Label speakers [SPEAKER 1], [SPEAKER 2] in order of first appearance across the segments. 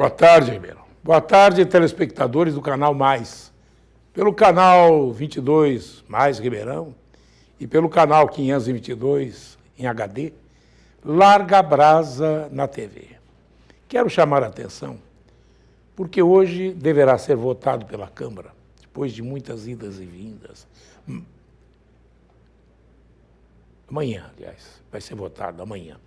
[SPEAKER 1] Boa tarde, Ribeirão. Boa tarde, telespectadores do Canal Mais. Pelo canal 22 Mais Ribeirão e pelo canal 522 em HD, Larga Brasa na TV. Quero chamar a atenção porque hoje deverá ser votado pela Câmara, depois de muitas idas e vindas. Amanhã, aliás, vai ser votado amanhã,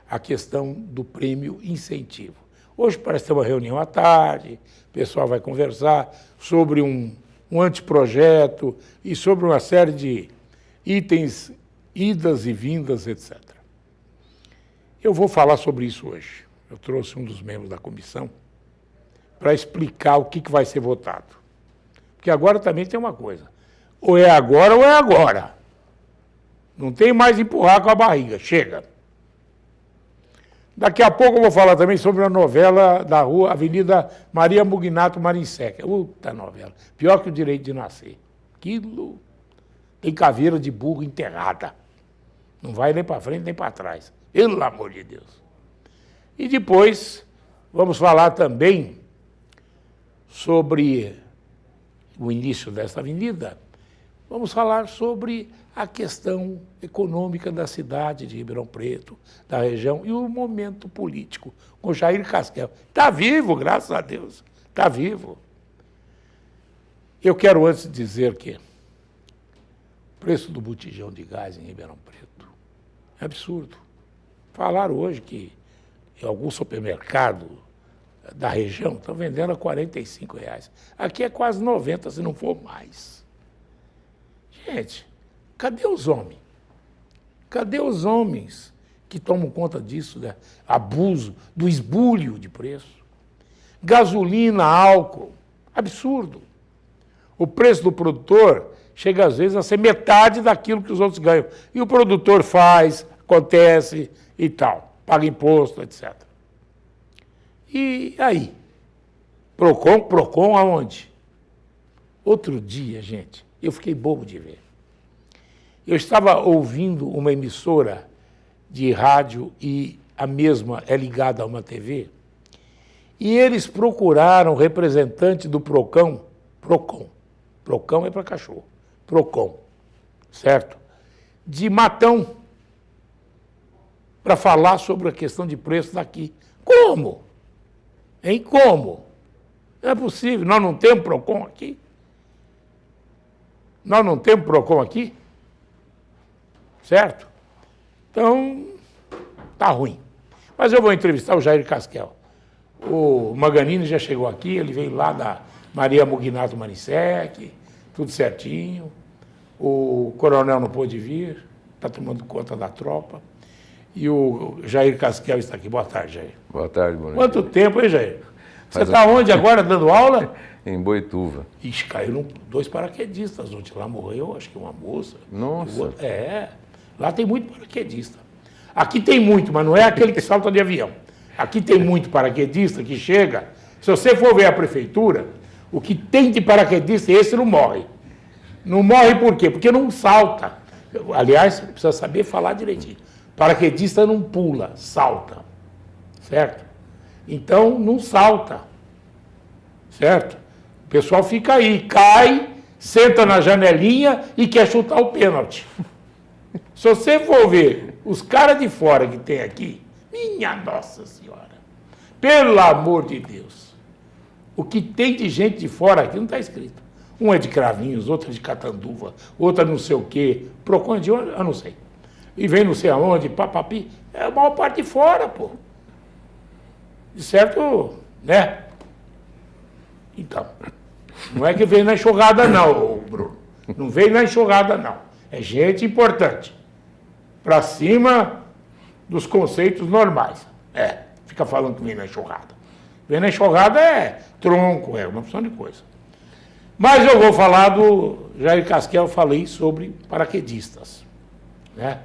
[SPEAKER 1] a questão do prêmio incentivo. Hoje parece ter uma reunião à tarde, o pessoal vai conversar sobre um anteprojeto e sobre uma série de itens, idas e vindas, etc. Eu vou falar sobre isso hoje. Eu trouxe um dos membros da comissão para explicar o que vai ser votado. Porque agora também tem uma coisa, ou é agora ou é agora. Não tem mais empurrar com a barriga, chega. Daqui a pouco eu vou falar também sobre a novela da rua Avenida Maria Mugnato Marinseca. Puta novela, pior que o Direito de Nascer. Aquilo tem caveira de burro enterrada. Não vai nem para frente nem para trás. Pelo amor de Deus. E depois vamos falar também sobre o início dessa avenida. Vamos falar sobre a questão econômica da cidade de Ribeirão Preto, da região, e o momento político, com Jair Casquel. Está vivo, graças a Deus, está vivo. Eu quero antes dizer que o preço do botijão de gás em Ribeirão Preto é absurdo. Falaram hoje que em algum supermercado da região estão vendendo a R$45. Aqui é quase 90, se não for mais. Gente, cadê os homens? Cadê os homens que tomam conta disso, né? Abuso, do esbulho de preço? Gasolina, álcool, absurdo. O preço do produtor chega às vezes a ser metade daquilo que os outros ganham. E o produtor faz, acontece e tal, paga imposto, etc. E aí? Procon aonde? Outro dia, gente, eu fiquei bobo de ver. Eu estava ouvindo uma emissora de rádio e a mesma é ligada a uma TV, e eles procuraram representante do Procon é para cachorro, Procon, certo? De Matão, para falar sobre a questão de preço daqui. Como? Hein? Como? Não é possível, nós não temos Procon aqui? Nós não temos Procon aqui? Certo? Então, tá ruim. Mas eu vou entrevistar o Jair Casquel. O Maganini já chegou aqui, ele veio lá da Maria Mugnato Marinseca, tudo certinho. O coronel não pôde vir, está tomando conta da tropa. E o Jair Casquel está aqui. Boa tarde, Jair.
[SPEAKER 2] Boa tarde, Bonito.
[SPEAKER 1] Quanto tempo, hein, Jair? Você está onde agora, dando aula?
[SPEAKER 2] Em Boituva.
[SPEAKER 1] Ixi, caíram 2 paraquedistas ontem. Lá morreu, acho que uma moça.
[SPEAKER 2] Nossa.
[SPEAKER 1] Lá tem muito paraquedista. Aqui tem muito, mas não é aquele que salta de avião. Aqui tem muito paraquedista que chega. Se você for ver a prefeitura, o que tem de paraquedista, esse não morre. Não morre por quê? Porque não salta. Aliás, precisa saber falar direitinho. Paraquedista não pula, salta. Certo? Então, não salta. Certo? O pessoal fica aí, cai, senta na janelinha e quer chutar o pênalti. Se você for ver os caras de fora que tem aqui, minha Nossa Senhora, pelo amor de Deus, o que tem de gente de fora aqui não está escrito. Um é de Cravinhos, outro é de Catanduva, outro é não sei o quê, Procon é de onde? Eu não sei. E vem não sei aonde, papapi, é a maior parte de fora, pô. De certo, né? Então, não é que vem na enxurrada não, Bruno. Não vem na enxurrada não. É gente importante. Para cima dos conceitos normais. Fica falando que vem na enxurrada. Vem na enxurrada é tronco, é uma opção de coisa. Mas eu vou falar do Jair Casquel, eu falei sobre paraquedistas, né?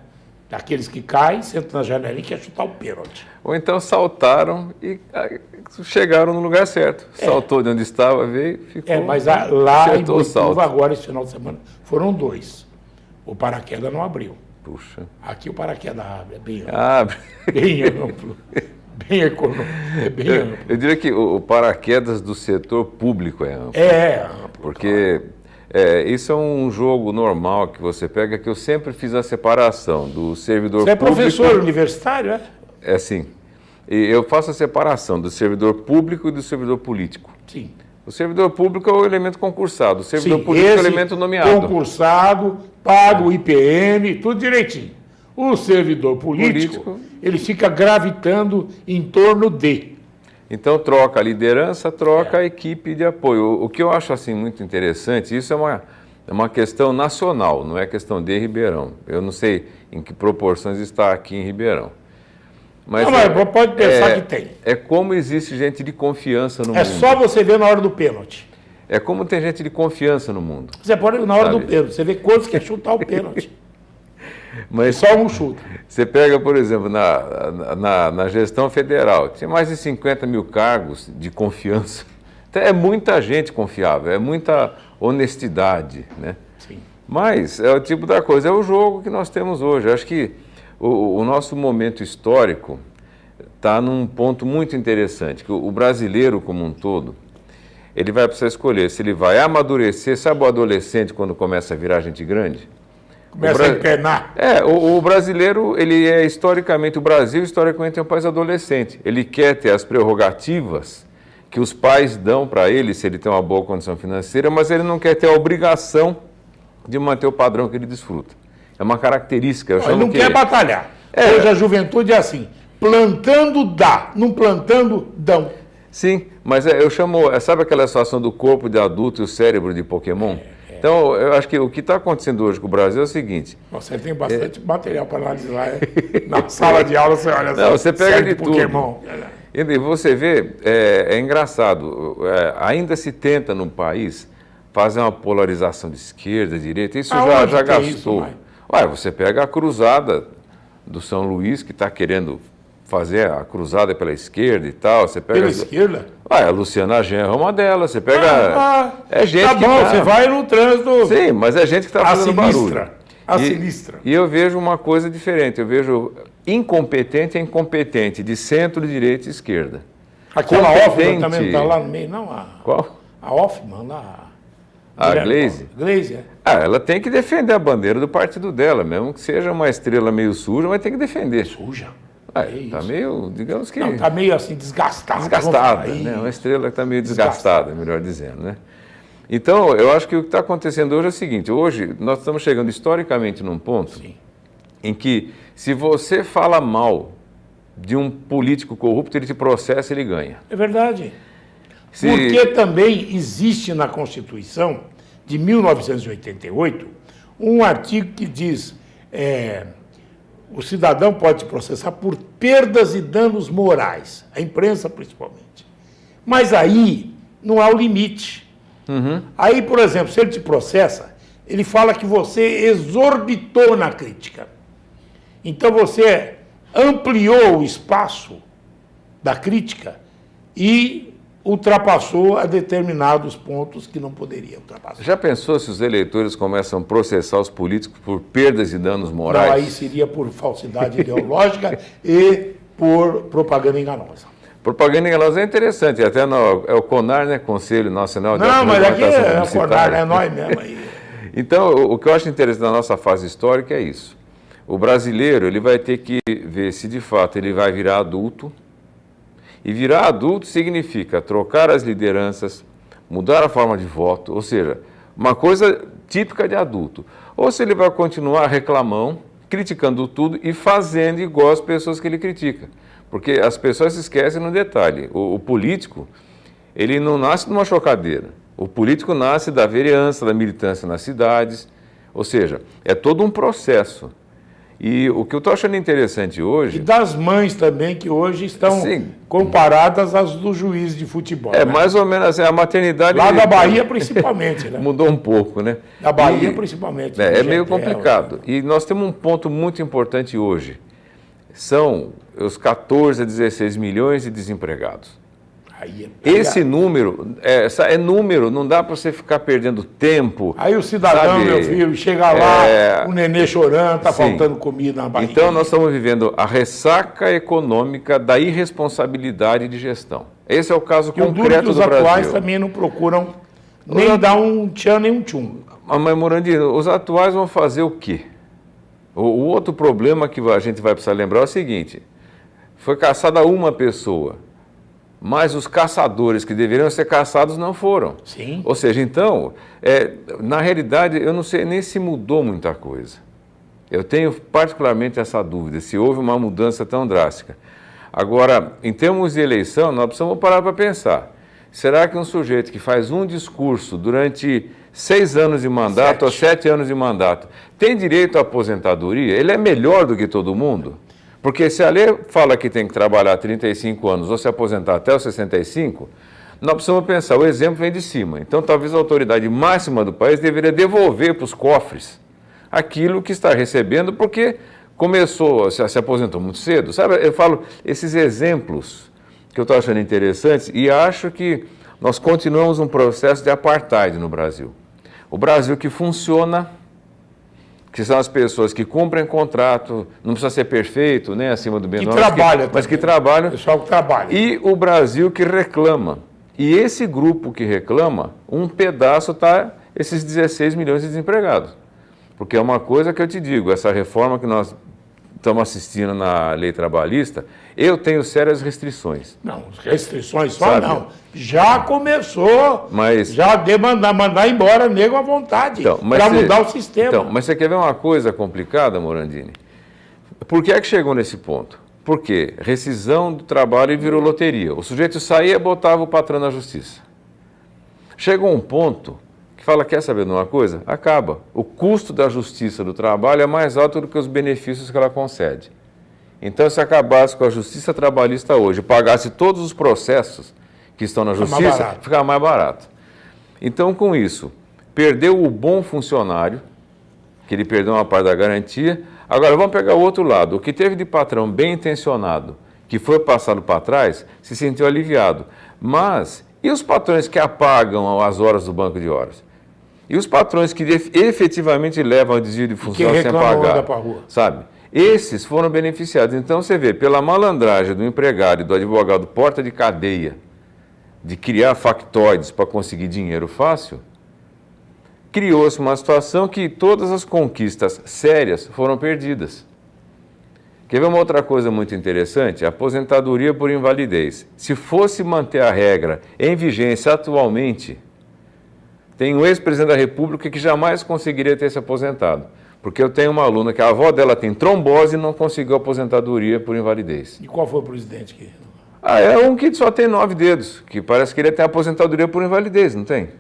[SPEAKER 1] Daqueles que caem, sentam na janelinha e querem chutar o pênalti.
[SPEAKER 2] Ou então saltaram e chegaram no lugar certo. Saltou de onde estava, veio, ficou.
[SPEAKER 1] Mas lá em Boituva, agora, esse final de semana, foram 2. O paraquedas não abriu.
[SPEAKER 2] Puxa.
[SPEAKER 1] Aqui o paraquedas abre, é bem amplo.
[SPEAKER 2] Abre.
[SPEAKER 1] Bem amplo. bem econômico, é bem amplo.
[SPEAKER 2] Eu diria que o paraquedas do setor público é amplo.
[SPEAKER 1] É amplo.
[SPEAKER 2] Porque isso é um jogo normal que você pega, que eu sempre fiz a separação do servidor
[SPEAKER 1] Você
[SPEAKER 2] público...
[SPEAKER 1] é professor universitário, é?
[SPEAKER 2] É assim. E eu faço a separação do servidor público e do servidor político.
[SPEAKER 1] Sim.
[SPEAKER 2] O servidor público é o elemento concursado, o servidor
[SPEAKER 1] Sim,
[SPEAKER 2] político é o
[SPEAKER 1] esse
[SPEAKER 2] elemento nomeado.
[SPEAKER 1] concursado, paga o IPM, tudo direitinho. O servidor político, ele fica gravitando em torno de...
[SPEAKER 2] Então troca a liderança, troca a equipe de apoio. O que eu acho assim muito interessante, isso é uma questão nacional, não é questão de Ribeirão. Eu não sei em que proporções está aqui em Ribeirão. Mas
[SPEAKER 1] pode pensar que tem.
[SPEAKER 2] É como existe gente de confiança no mundo.
[SPEAKER 1] É só você ver na hora do pênalti.
[SPEAKER 2] É como tem gente de confiança no mundo.
[SPEAKER 1] Você pode na hora
[SPEAKER 2] Sabe?
[SPEAKER 1] do pênalti, você vê quantos quer chutar o pênalti.
[SPEAKER 2] Mas
[SPEAKER 1] Só um chuta.
[SPEAKER 2] você pega, por exemplo, na gestão federal, tinha mais de 50 mil cargos de confiança. Então, é muita gente confiável, é muita honestidade, né?
[SPEAKER 1] Sim.
[SPEAKER 2] Mas é o tipo da coisa, é o jogo que nós temos hoje. Eu acho que o nosso momento histórico está num ponto muito interessante, que o brasileiro como um todo, ele vai precisar escolher se ele vai amadurecer, sabe o adolescente quando começa a virar gente grande?
[SPEAKER 1] Começa a empenar.
[SPEAKER 2] O brasileiro, ele é historicamente, o Brasil historicamente é um país adolescente. Ele quer ter as prerrogativas que os pais dão para ele, se ele tem uma boa condição financeira, mas ele não quer ter a obrigação de manter o padrão que ele desfruta. É uma característica.
[SPEAKER 1] Ele não quer batalhar. Hoje a juventude é assim, plantando dá, não plantando dão.
[SPEAKER 2] Sim, mas eu chamo, sabe aquela situação do corpo de adulto e o cérebro de Pokémon? Então, eu acho que o que está acontecendo hoje com o Brasil é o seguinte...
[SPEAKER 1] Você tem bastante material para analisar. Na sala de aula você olha
[SPEAKER 2] não, você pega de
[SPEAKER 1] Pokémon.
[SPEAKER 2] E você vê, é engraçado, ainda se tenta no país fazer uma polarização de esquerda, direita, isso já gastou. Ué, você pega a cruzada do São Luís, que está querendo fazer a cruzada pela esquerda e tal. Você pega
[SPEAKER 1] pela esquerda?
[SPEAKER 2] Ué, a Luciana Genro é uma delas. Você pega... é gente
[SPEAKER 1] tá bom, você vai no trânsito...
[SPEAKER 2] Sim, mas é gente que está fazendo barulho.
[SPEAKER 1] A sinistra.
[SPEAKER 2] E eu vejo uma coisa diferente. Eu vejo incompetente e incompetente, de centro, direita e esquerda.
[SPEAKER 1] Aquela Hoffman também não está lá no meio, não?
[SPEAKER 2] Qual?
[SPEAKER 1] A Hoffman lá...
[SPEAKER 2] A Glaze?
[SPEAKER 1] Glaze, é.
[SPEAKER 2] Ela tem que defender a bandeira do partido dela, mesmo que seja uma estrela meio suja, mas tem que defender.
[SPEAKER 1] Suja?
[SPEAKER 2] Está meio, digamos que...
[SPEAKER 1] Não, está meio assim, desgastada.
[SPEAKER 2] Desgastada, né? Uma estrela que está meio desgastada, melhor dizendo, né? Então, eu acho que o que está acontecendo hoje é o seguinte, hoje nós estamos chegando historicamente num ponto em que, se você fala mal de um político corrupto, ele te processa e ele ganha.
[SPEAKER 1] É verdade. Porque também existe na Constituição de 1988 um artigo que diz o cidadão pode processar por perdas e danos morais, a imprensa principalmente. Mas aí não há o limite. Aí, por exemplo, se ele te processa, ele fala que você exorbitou na crítica. Então você ampliou o espaço da crítica e ultrapassou a determinados pontos que não poderia ultrapassar.
[SPEAKER 2] Já pensou se os eleitores começam a processar os políticos por perdas e danos morais?
[SPEAKER 1] Não, aí seria por falsidade ideológica e por propaganda enganosa.
[SPEAKER 2] Propaganda enganosa é interessante, até é o CONAR, né? Conselho Nacional de
[SPEAKER 1] Não, mas aqui é o CONAR, é nós mesmo aí.
[SPEAKER 2] Então, o que eu acho interessante na nossa fase histórica é isso. O brasileiro, ele vai ter que ver se de fato ele vai virar adulto. E virar adulto significa trocar as lideranças, mudar a forma de voto, ou seja, uma coisa típica de adulto. Ou se ele vai continuar reclamão, criticando tudo e fazendo igual as pessoas que ele critica. Porque as pessoas se esquecem no detalhe. O político, ele não nasce numa chocadeira. O político nasce da vereança, da militância nas cidades. Ou seja, é todo um processo. E o que eu estou achando interessante hoje...
[SPEAKER 1] E das mães também, que hoje estão comparadas às do juiz de futebol.
[SPEAKER 2] É, né? Mais ou menos assim, a maternidade...
[SPEAKER 1] Lá da Bahia, principalmente, né?
[SPEAKER 2] Mudou um pouco, né?
[SPEAKER 1] Da Bahia, principalmente.
[SPEAKER 2] É meio complicado. E nós temos um ponto muito importante hoje. São os 14 a 16 milhões de desempregados. Esse número, é número, não dá para você ficar perdendo tempo.
[SPEAKER 1] Aí o cidadão,
[SPEAKER 2] sabe?
[SPEAKER 1] Meu filho, chega lá, o nenê chorando, está faltando comida na barriga.
[SPEAKER 2] Então nós estamos vivendo a ressaca econômica da irresponsabilidade de gestão. Esse é o caso concreto do Brasil.
[SPEAKER 1] Os atuais também não procuram nem dar um tchan nem um tchum.
[SPEAKER 2] Mas, Morandini, os atuais vão fazer o quê? O outro problema que a gente vai precisar lembrar é o seguinte: foi caçada uma pessoa, mas os caçadores que deveriam ser caçados não foram.
[SPEAKER 1] Sim.
[SPEAKER 2] Ou seja, então, na realidade, eu não sei nem se mudou muita coisa. Eu tenho particularmente essa dúvida, se houve uma mudança tão drástica. Agora, em termos de eleição, nós precisamos parar para pensar. Será que um sujeito que faz um discurso durante 6 anos de mandato ou 7 anos de mandato tem direito à aposentadoria? Ele é melhor do que todo mundo? Porque se a lei fala que tem que trabalhar 35 anos ou se aposentar até os 65, nós precisamos pensar, o exemplo vem de cima. Então, talvez a autoridade máxima do país deveria devolver para os cofres aquilo que está recebendo, porque começou, se aposentou muito cedo. Sabe, eu falo esses exemplos que eu estou achando interessantes e acho que nós continuamos um processo de apartheid no Brasil. O Brasil que funciona, que são as pessoas que cumprem contrato, não precisa ser perfeito, nem acima do bem, mas que trabalham.
[SPEAKER 1] Pessoal que trabalha.
[SPEAKER 2] E o Brasil que reclama. E esse grupo que reclama, um pedaço está esses 16 milhões de desempregados. Porque é uma coisa que eu te digo, essa reforma que nós estamos assistindo na lei trabalhista, eu tenho sérias restrições.
[SPEAKER 1] Não, restrições só não. Já começou, já mandar embora nego à vontade, para mudar o sistema.
[SPEAKER 2] Então, mas você quer ver uma coisa complicada, Morandini? Por que é que chegou nesse ponto? Porque rescisão do trabalho virou loteria. O sujeito saía e botava o patrão na justiça. Chegou um ponto que fala, quer saber de uma coisa? Acaba. O custo da justiça do trabalho é mais alto do que os benefícios que ela concede. Então, se acabasse com a justiça trabalhista hoje, pagasse todos os processos que estão na justiça, ficava mais barato. Então, com isso, perdeu o bom funcionário, que ele perdeu uma parte da garantia. Agora, vamos pegar o outro lado. O que teve de patrão bem intencionado, que foi passado para trás, se sentiu aliviado. Mas, e os patrões que apagam as horas do banco de horas? E os patrões que efetivamente levam ao desvio de função sem pagar? Sabe? Esses foram beneficiados. Então, você vê, pela malandragem do empregado e do advogado porta de cadeia, de criar factoides para conseguir dinheiro fácil, criou-se uma situação que todas as conquistas sérias foram perdidas. Quer ver uma outra coisa muito interessante? A aposentadoria por invalidez. Se fosse manter a regra em vigência atualmente, tem um ex-presidente da República que jamais conseguiria ter se aposentado. Porque eu tenho uma aluna que a avó dela tem trombose e não conseguiu aposentadoria por invalidez.
[SPEAKER 1] E qual foi o presidente que...
[SPEAKER 2] É um que só tem 9 dedos, que parece que ele tem aposentadoria por invalidez, não tem?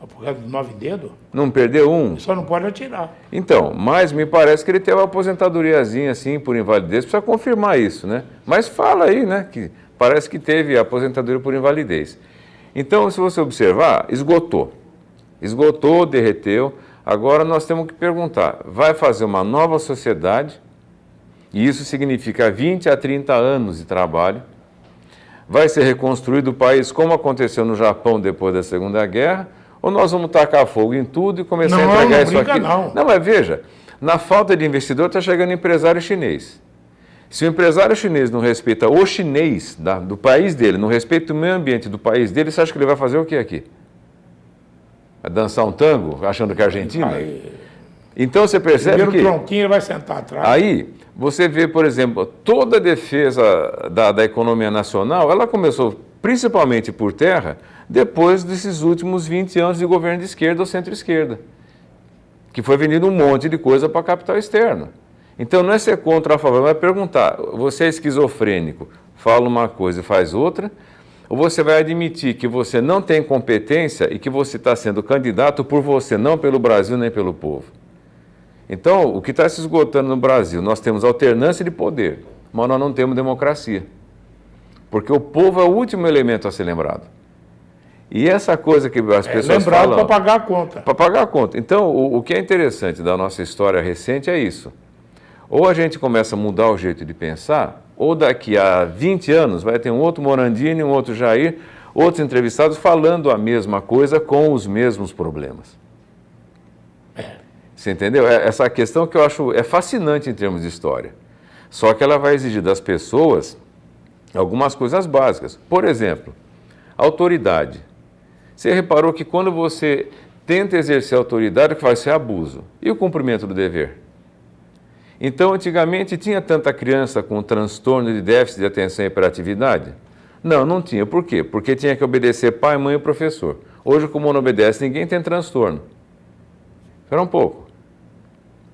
[SPEAKER 1] Por causa de 9 dedos?
[SPEAKER 2] Não perdeu um?
[SPEAKER 1] Só não pode atirar.
[SPEAKER 2] Então, mas me parece que ele teve uma aposentadoriazinha assim por invalidez, precisa confirmar isso, né? Mas fala aí, né, que parece que teve aposentadoria por invalidez. Então, se você observar, esgotou. Esgotou, derreteu. Agora nós temos que perguntar, vai fazer uma nova sociedade, e isso significa 20 a 30 anos de trabalho, vai ser reconstruído o país como aconteceu no Japão depois da Segunda Guerra, ou nós vamos tacar fogo em tudo e começar a entregar isso aqui? Não, mas veja, na falta de investidor está chegando empresário chinês. Se o empresário chinês não respeita o chinês do país dele, não respeita o meio ambiente do país dele, você acha que ele vai fazer o que aqui? Vai dançar um tango, achando que é Argentina? Então você percebe que...
[SPEAKER 1] tronquinho vai sentar atrás.
[SPEAKER 2] Aí você vê, por exemplo, toda a defesa da economia nacional, ela começou principalmente por terra, depois desses últimos 20 anos de governo de esquerda ou centro-esquerda, que foi vendido um monte de coisa para capital externo. Então não é ser contra ou a favor, mas perguntar, você é esquizofrênico, fala uma coisa e faz outra, ou você vai admitir que você não tem competência e que você está sendo candidato por você, não pelo Brasil nem pelo povo. Então, o que está se esgotando no Brasil, nós temos alternância de poder, mas nós não temos democracia. Porque o povo é o último elemento a ser lembrado. E essa coisa que as pessoas falam...
[SPEAKER 1] Lembrado para pagar a conta.
[SPEAKER 2] Para pagar a conta. Então, o que é interessante da nossa história recente é isso. Ou a gente começa a mudar o jeito de pensar, ou daqui a 20 anos vai ter um outro Morandini, um outro Jair, outros entrevistados falando a mesma coisa com os mesmos problemas. Você entendeu? Essa questão que eu acho fascinante em termos de história. Só que ela vai exigir das pessoas algumas coisas básicas. Por exemplo, autoridade. Você reparou que quando você tenta exercer autoridade, o que vai ser abuso. E o cumprimento do dever? Então, antigamente, tinha tanta criança com transtorno de déficit de atenção e hiperatividade? Não, não tinha. Por quê? Porque tinha que obedecer pai, mãe e professor. Hoje, como não obedece ninguém, tem transtorno. Espera um pouco.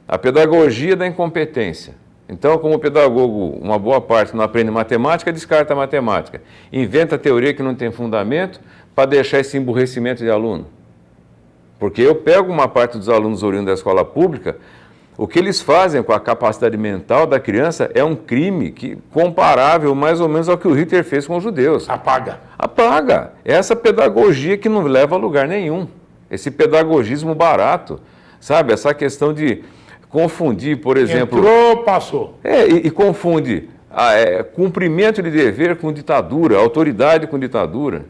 [SPEAKER 2] A pedagogia da incompetência. Então, como o pedagogo, uma boa parte não aprende matemática, descarta a matemática. Inventa teoria que não tem fundamento para deixar esse emburrecimento de aluno. Porque eu pego uma parte dos alunos oriundos da escola pública, o que eles fazem com a capacidade mental da criança é um crime comparável mais ou menos ao que o Hitler fez com os judeus.
[SPEAKER 1] Apaga.
[SPEAKER 2] Apaga. É essa pedagogia que não leva a lugar nenhum. Esse pedagogismo barato, sabe? Essa questão de confundir, por exemplo...
[SPEAKER 1] Entrou, passou.
[SPEAKER 2] E confunde cumprimento de dever com ditadura, autoridade com ditadura.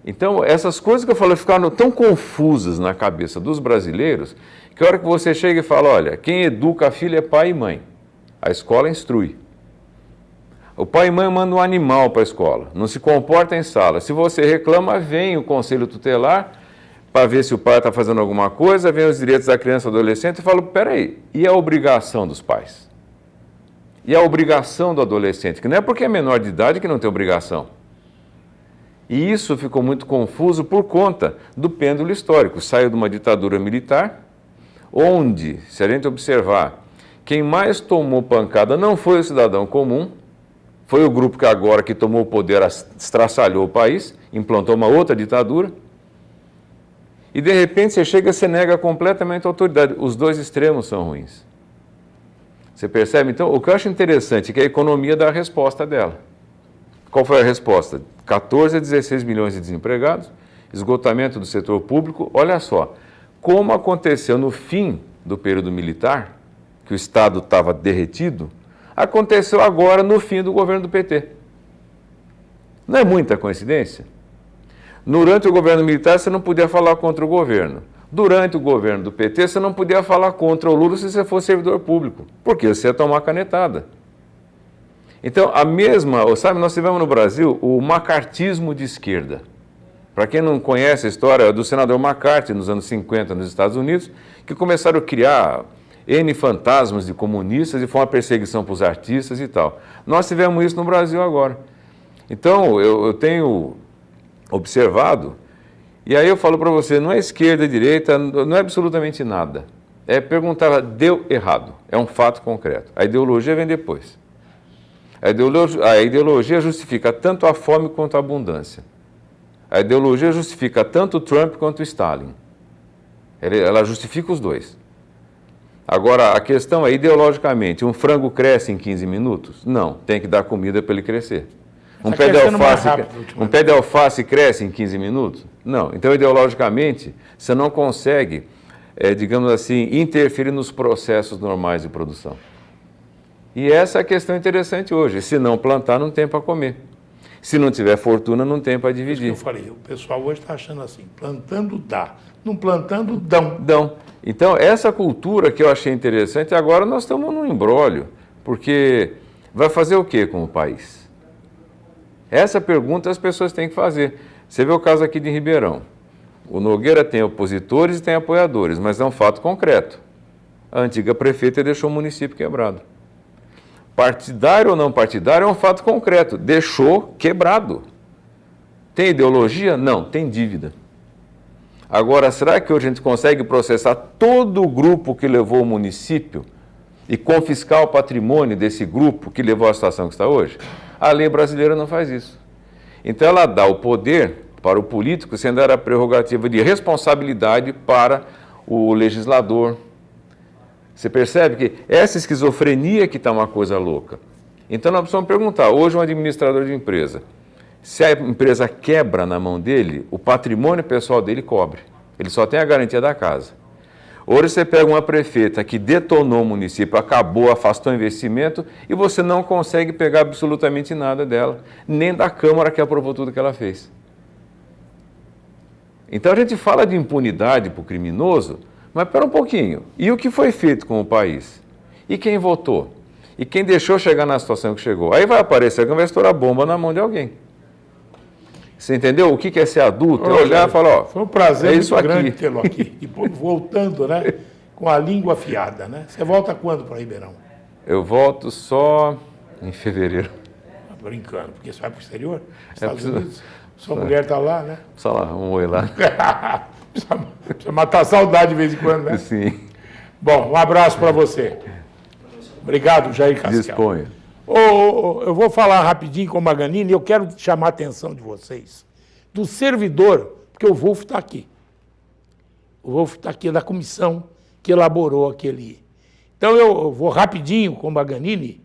[SPEAKER 2] Então, essas coisas que eu falei ficaram tão confusas na cabeça dos brasileiros, que a hora que você chega e fala, olha, quem educa a filha é pai e mãe. A escola instrui. O pai e mãe mandam um animal para a escola, não se comporta em sala. Se você reclama, vem o conselho tutelar para ver se o pai está fazendo alguma coisa, vem os direitos da criança e do adolescente e fala, peraí, e a obrigação dos pais? E a obrigação do adolescente? Que não é porque é menor de idade que não tem obrigação. E isso ficou muito confuso por conta do pêndulo histórico. Saiu de uma ditadura militar, onde, se a gente observar, quem mais tomou pancada não foi o cidadão comum, foi o grupo que agora que tomou o poder estraçalhou o país, implantou uma outra ditadura, e de repente você chega e você nega completamente a autoridade. Os dois extremos são ruins. Você percebe? Então, o que eu acho interessante é que a economia dá a resposta dela. Qual foi a resposta? 14 a 16 milhões de desempregados, esgotamento do setor público. Olha só, como aconteceu no fim do período militar, que o Estado estava derretido, aconteceu agora no fim do governo do PT. Não é muita coincidência? Durante o governo militar, você não podia falar contra o governo. Durante o governo do PT, você não podia falar contra o Lula se você fosse servidor público, porque você ia tomar canetada. Então, sabe, nós tivemos no Brasil o macartismo de esquerda. Para quem não conhece a história do senador McCarthy, nos anos 50, nos Estados Unidos, que começaram a criar N fantasmas de comunistas e foi uma perseguição para os artistas e tal. Nós tivemos isso no Brasil agora. Então, eu tenho observado, e aí eu falo para você, não é esquerda, direita, não é absolutamente nada. É perguntar, deu errado, é um fato concreto. A ideologia vem depois. A ideologia justifica tanto a fome quanto a abundância. A ideologia justifica tanto o Trump quanto o Stalin. Ela justifica os dois. Agora, a questão é, ideologicamente, um frango cresce em 15 minutos? Não, tem que dar comida para ele crescer. Um pé de alface cresce em 15 minutos? Não. Então, ideologicamente, você não consegue, digamos assim, interferir nos processos normais de produção. E essa é a questão interessante hoje. Se não plantar, não tem para comer. Se não tiver fortuna, não tem para dividir.
[SPEAKER 1] Isso que eu falei, o pessoal hoje está achando assim, plantando dá, não plantando dão.
[SPEAKER 2] Dão. Então, essa cultura que eu achei interessante, agora nós estamos num imbróglio, porque vai fazer o quê com o país? Essa pergunta as pessoas têm que fazer. Você vê o caso aqui de Ribeirão. O Nogueira tem opositores e tem apoiadores, mas é um fato concreto. A antiga prefeita deixou o município quebrado. Partidário ou não partidário é um fato concreto. Deixou quebrado. Tem ideologia? Não, tem dívida. Agora, será que hoje a gente consegue processar todo o grupo que levou o município e confiscar o patrimônio desse grupo que levou à situação que está hoje? A lei brasileira não faz isso. Então, ela dá o poder para o político, sem dar a prerrogativa de responsabilidade para o legislador. Você percebe que essa esquizofrenia que está uma coisa louca. Então, nós precisamos perguntar, hoje um administrador de empresa, se a empresa quebra na mão dele, o patrimônio pessoal dele cobre. Ele só tem a garantia da casa. Hoje você pega uma prefeita que detonou o município, acabou, afastou o investimento e você não consegue pegar absolutamente nada dela, nem da Câmara que aprovou tudo que ela fez. Então a gente fala de impunidade para o criminoso, mas espera um pouquinho. E o que foi feito com o país? E quem votou? E quem deixou chegar na situação que chegou? Aí vai aparecer alguém, vai estourar bomba na mão de alguém. Você entendeu? O que é ser adulto? É olhar e falar, ó,
[SPEAKER 1] foi um prazer
[SPEAKER 2] é isso
[SPEAKER 1] muito
[SPEAKER 2] aqui.
[SPEAKER 1] grande tê-lo aqui. E voltando, né? Com a língua afiada, né? Você volta quando para Ribeirão?
[SPEAKER 2] Eu volto só em fevereiro.
[SPEAKER 1] Brincando, porque você vai para o exterior? Estados Unidos? Sua mulher está lá, né?
[SPEAKER 2] Precisa lá, um oi lá.
[SPEAKER 1] Precisa matar a saudade de vez em quando, né?
[SPEAKER 2] Sim.
[SPEAKER 1] Bom, um abraço para você. Obrigado, Jair Castel.
[SPEAKER 2] Disponha.
[SPEAKER 1] Eu vou falar rapidinho com o Maganini e eu quero chamar a atenção de vocês do servidor, porque o Wolf está aqui. O Wolf está aqui, é da comissão que elaborou aquele. Então eu vou rapidinho com o Maganini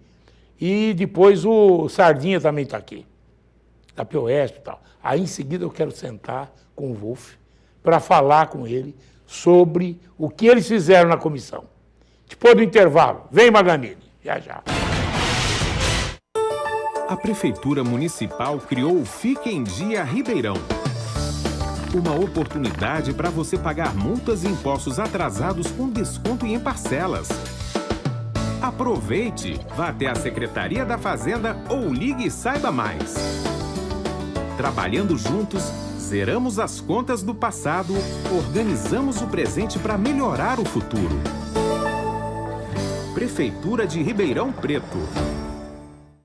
[SPEAKER 1] e depois o Sardinha também está aqui, da POSP e tal. Aí em seguida eu quero sentar com o Wolf para falar com ele sobre o que eles fizeram na comissão. Depois do intervalo, vem Maganini, já já.
[SPEAKER 3] A Prefeitura Municipal criou o Fique em Dia Ribeirão. Uma oportunidade para você pagar multas e impostos atrasados com desconto e em parcelas. Aproveite, vá até a Secretaria da Fazenda ou ligue e saiba mais. Trabalhando juntos, zeramos as contas do passado, organizamos o presente para melhorar o futuro. Prefeitura de Ribeirão Preto.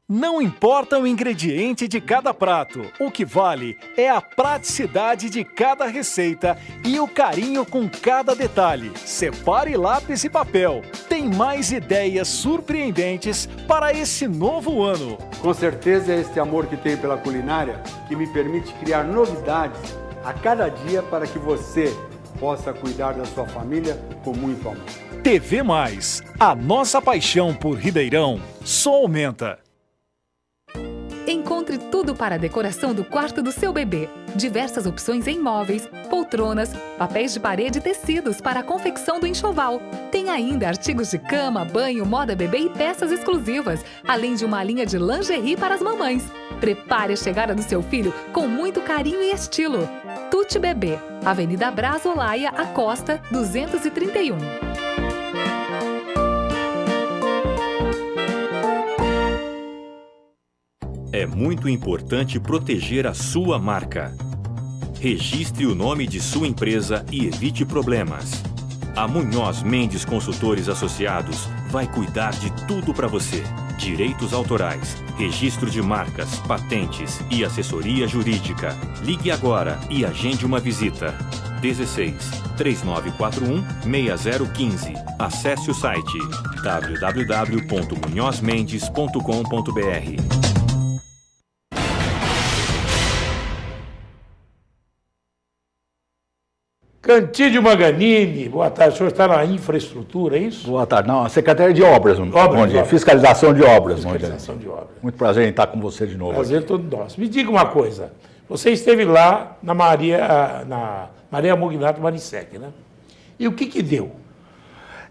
[SPEAKER 4] Não importa o ingrediente de cada prato, o que vale é a praticidade de cada receita e o carinho com cada detalhe. Separe lápis e papel. Tem mais ideias surpreendentes para esse novo ano.
[SPEAKER 5] Com certeza é este amor que tenho pela culinária que me permite criar novidades a cada dia para que você possa cuidar da sua família com muito amor.
[SPEAKER 4] TV Mais, a nossa paixão por Ribeirão só aumenta.
[SPEAKER 6] Encontre tudo para a decoração do quarto do seu bebê. Diversas opções em móveis, poltronas, papéis de parede e tecidos para a confecção do enxoval. Tem ainda artigos de cama, banho, moda bebê e peças exclusivas, além de uma linha de lingerie para as mamães. Prepare a chegada do seu filho com muito carinho e estilo. Tuti Bebê, Avenida Brás Olaia, Acosta, 231.
[SPEAKER 7] É muito importante proteger a sua marca. Registre o nome de sua empresa e evite problemas. A Munhoz Mendes Consultores Associados vai cuidar de tudo para você. Direitos autorais, registro de marcas, patentes e assessoria jurídica. Ligue agora e agende uma visita. 16 3941 6015. Acesse o site www.munhozmendes.com.br.
[SPEAKER 1] Cantídio Maganini, boa tarde. O senhor está na infraestrutura, é isso?
[SPEAKER 8] Boa tarde. Não, Secretaria de Obras, bom dia.
[SPEAKER 1] Obras.
[SPEAKER 8] Fiscalização de Obras, bom dia.
[SPEAKER 1] Fiscalização de obras.
[SPEAKER 8] Muito prazer em estar com você de novo.
[SPEAKER 1] Prazer todo nosso. Me diga uma coisa. Você esteve lá na Maria Mugnato Marinseck, né? E o que deu?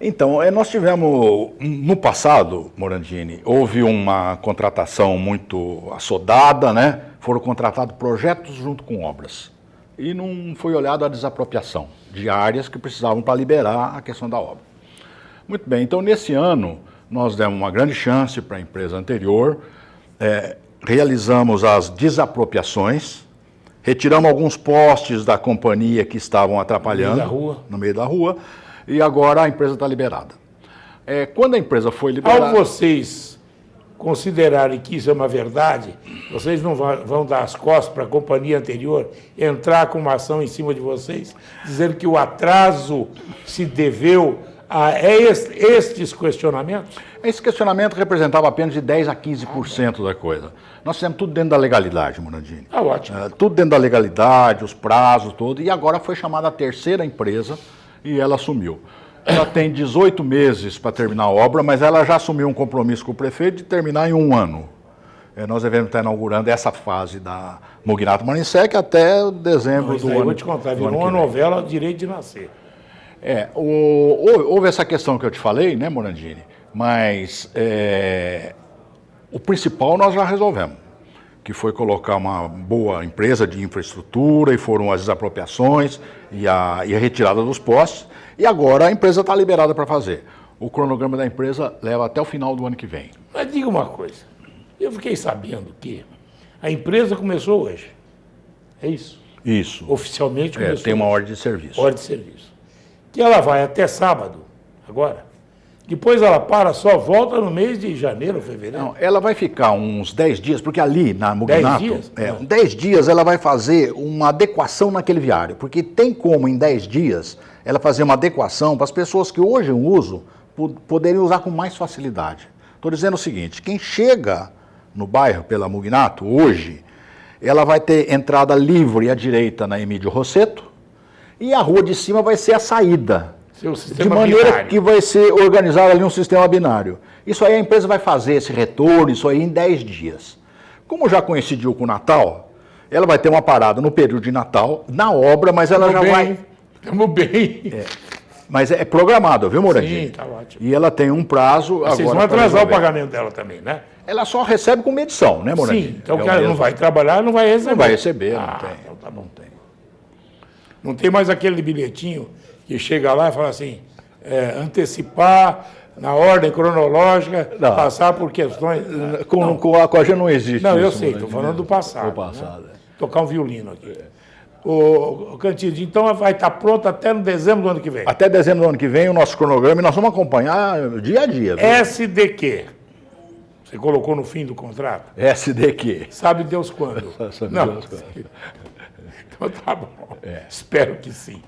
[SPEAKER 8] Então, nós tivemos, no passado, Morandini, houve uma contratação muito assodada, né? Foram contratados projetos junto com obras. E não foi olhado a desapropriação de áreas que precisavam para liberar a questão da obra. Muito bem, então nesse ano nós demos uma grande chance para a empresa anterior, realizamos as desapropriações, retiramos alguns postes da companhia que estavam atrapalhando no meio da rua, e agora a empresa está liberada. Quando a empresa foi liberada...
[SPEAKER 1] Ao vocês considerarem que isso é uma verdade, vocês não vão dar as costas para a companhia anterior entrar com uma ação em cima de vocês, dizendo que o atraso se deveu a estes questionamentos?
[SPEAKER 8] Esse questionamento representava apenas de 10% a 15% da coisa. Nós fizemos tudo dentro da legalidade, Morandini.
[SPEAKER 1] Ótimo.
[SPEAKER 8] Tudo dentro da legalidade, os prazos, tudo. E agora foi chamada a terceira empresa e ela assumiu. Ela tem 18 meses para terminar a obra, mas ela já assumiu um compromisso com o prefeito de terminar em 1 ano. Nós devemos estar inaugurando essa fase da Mugnato Marinseck até dezembro do ano.
[SPEAKER 1] Eu vou te contar, virou uma novela Direito de Nascer.
[SPEAKER 8] Houve essa questão que eu te falei, né, Morandini? Mas o principal nós já resolvemos. que foi colocar uma boa empresa de infraestrutura e foram as desapropriações e a retirada dos postes. E agora a empresa está liberada para fazer. O cronograma da empresa leva até o final do ano que vem.
[SPEAKER 1] Mas diga uma coisa, eu fiquei sabendo que a empresa começou hoje, é isso?
[SPEAKER 8] Isso.
[SPEAKER 1] Oficialmente começou.
[SPEAKER 8] Tem uma
[SPEAKER 1] hoje.
[SPEAKER 8] ordem de serviço.
[SPEAKER 1] Ordem de serviço. Que ela vai até sábado, agora. Depois ela para, só volta no mês de janeiro, fevereiro.
[SPEAKER 8] Não, ela vai ficar uns 10 dias, porque ali na Mugnato,
[SPEAKER 1] 10 dias?
[SPEAKER 8] 10 dias ela vai fazer uma adequação naquele viário, porque tem como em 10 dias ela fazer uma adequação para as pessoas que hoje usam, poderem usar com mais facilidade. Estou dizendo o seguinte, quem chega no bairro pela Mugnato hoje, ela vai ter entrada livre à direita na Emílio Rosseto e a rua de cima vai ser a saída. De maneira binário. Que vai ser organizado ali um sistema binário. Isso aí a empresa vai fazer esse retorno, isso aí em 10 dias. Como já coincidiu com o Natal, ela vai ter uma parada no período de Natal, na obra, mas ela já vai...
[SPEAKER 1] Estamos bem.
[SPEAKER 8] Mas é programado, viu, Morandinho?
[SPEAKER 1] Sim, tá ótimo.
[SPEAKER 8] E ela tem um prazo agora.
[SPEAKER 1] Vocês vão atrasar o pagamento dela também, né?
[SPEAKER 8] Ela só recebe com medição, né, Morandinho?
[SPEAKER 1] Sim, então o cara não vai trabalhar, não vai receber.
[SPEAKER 8] Não vai receber, não tem.
[SPEAKER 1] Então tá bom.
[SPEAKER 8] Não tem.
[SPEAKER 1] Não tem mais aquele bilhetinho que chega lá e fala assim, antecipar na ordem cronológica,
[SPEAKER 8] não.
[SPEAKER 1] Passar por questões...
[SPEAKER 8] Com a gente não existe
[SPEAKER 1] não,
[SPEAKER 8] isso.
[SPEAKER 1] Eu sei, estou falando do passado.
[SPEAKER 8] Do passado,
[SPEAKER 1] né? Tocar um violino aqui. O Cantinho, então vai estar pronto até no dezembro do ano que vem?
[SPEAKER 8] Até dezembro do ano que vem o nosso cronograma e nós vamos acompanhar dia a dia. Viu?
[SPEAKER 1] SDQ. Você colocou no fim do contrato?
[SPEAKER 8] SDQ.
[SPEAKER 1] Sabe Deus quando?
[SPEAKER 8] Sabe
[SPEAKER 1] não.
[SPEAKER 8] Deus quando.
[SPEAKER 1] Então tá bom. Espero que sim.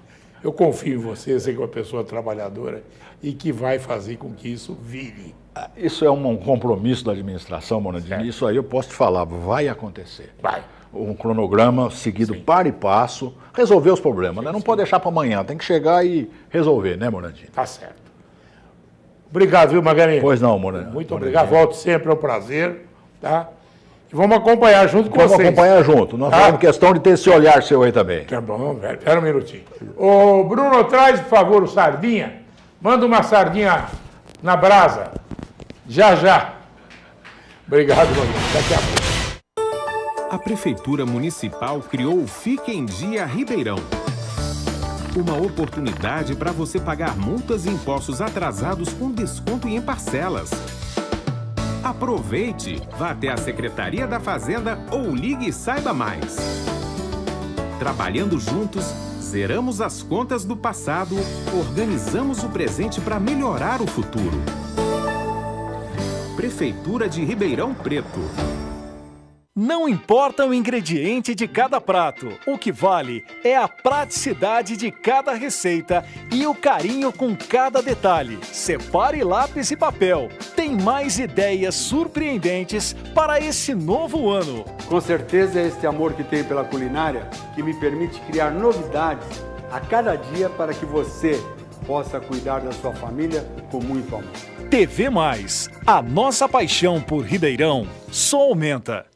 [SPEAKER 1] Eu confio em você, sei que é uma pessoa trabalhadora e que vai fazer com que isso vire.
[SPEAKER 8] Isso é um compromisso da administração, Morandinho. Isso aí eu posso te falar, vai acontecer.
[SPEAKER 1] Vai.
[SPEAKER 8] Um cronograma seguido para e passo, resolver os problemas, né? Não pode deixar para amanhã, tem que chegar e resolver, né, Morandinho?
[SPEAKER 1] Tá certo. Obrigado, viu, Magarinha?
[SPEAKER 8] Pois não, Morandinho.
[SPEAKER 1] Muito obrigado, volto sempre, é um prazer, tá? E vamos acompanhar junto com vocês.
[SPEAKER 8] Vamos acompanhar junto, nós fazemos questão de ter esse olhar seu aí também.
[SPEAKER 1] Tá bom, velho, espera um minutinho. Ô, Bruno, traz, por favor, o sardinha, manda uma sardinha na brasa, já. Obrigado, Magarinha, daqui a pouco.
[SPEAKER 3] A Prefeitura Municipal criou o Fique em Dia Ribeirão. Uma oportunidade para você pagar multas e impostos atrasados com desconto e em parcelas. Aproveite! Vá até a Secretaria da Fazenda ou ligue e saiba mais. Trabalhando juntos, zeramos as contas do passado, organizamos o presente para melhorar o futuro. Prefeitura de Ribeirão Preto.
[SPEAKER 4] Não importa o ingrediente de cada prato, o que vale é a praticidade de cada receita e o carinho com cada detalhe. Separe lápis e papel. Tem mais ideias surpreendentes para esse novo ano.
[SPEAKER 5] Com certeza é este amor que tenho pela culinária que me permite criar novidades a cada dia para que você possa cuidar da sua família com muito amor.
[SPEAKER 4] TV Mais, a nossa paixão por Ribeirão só aumenta.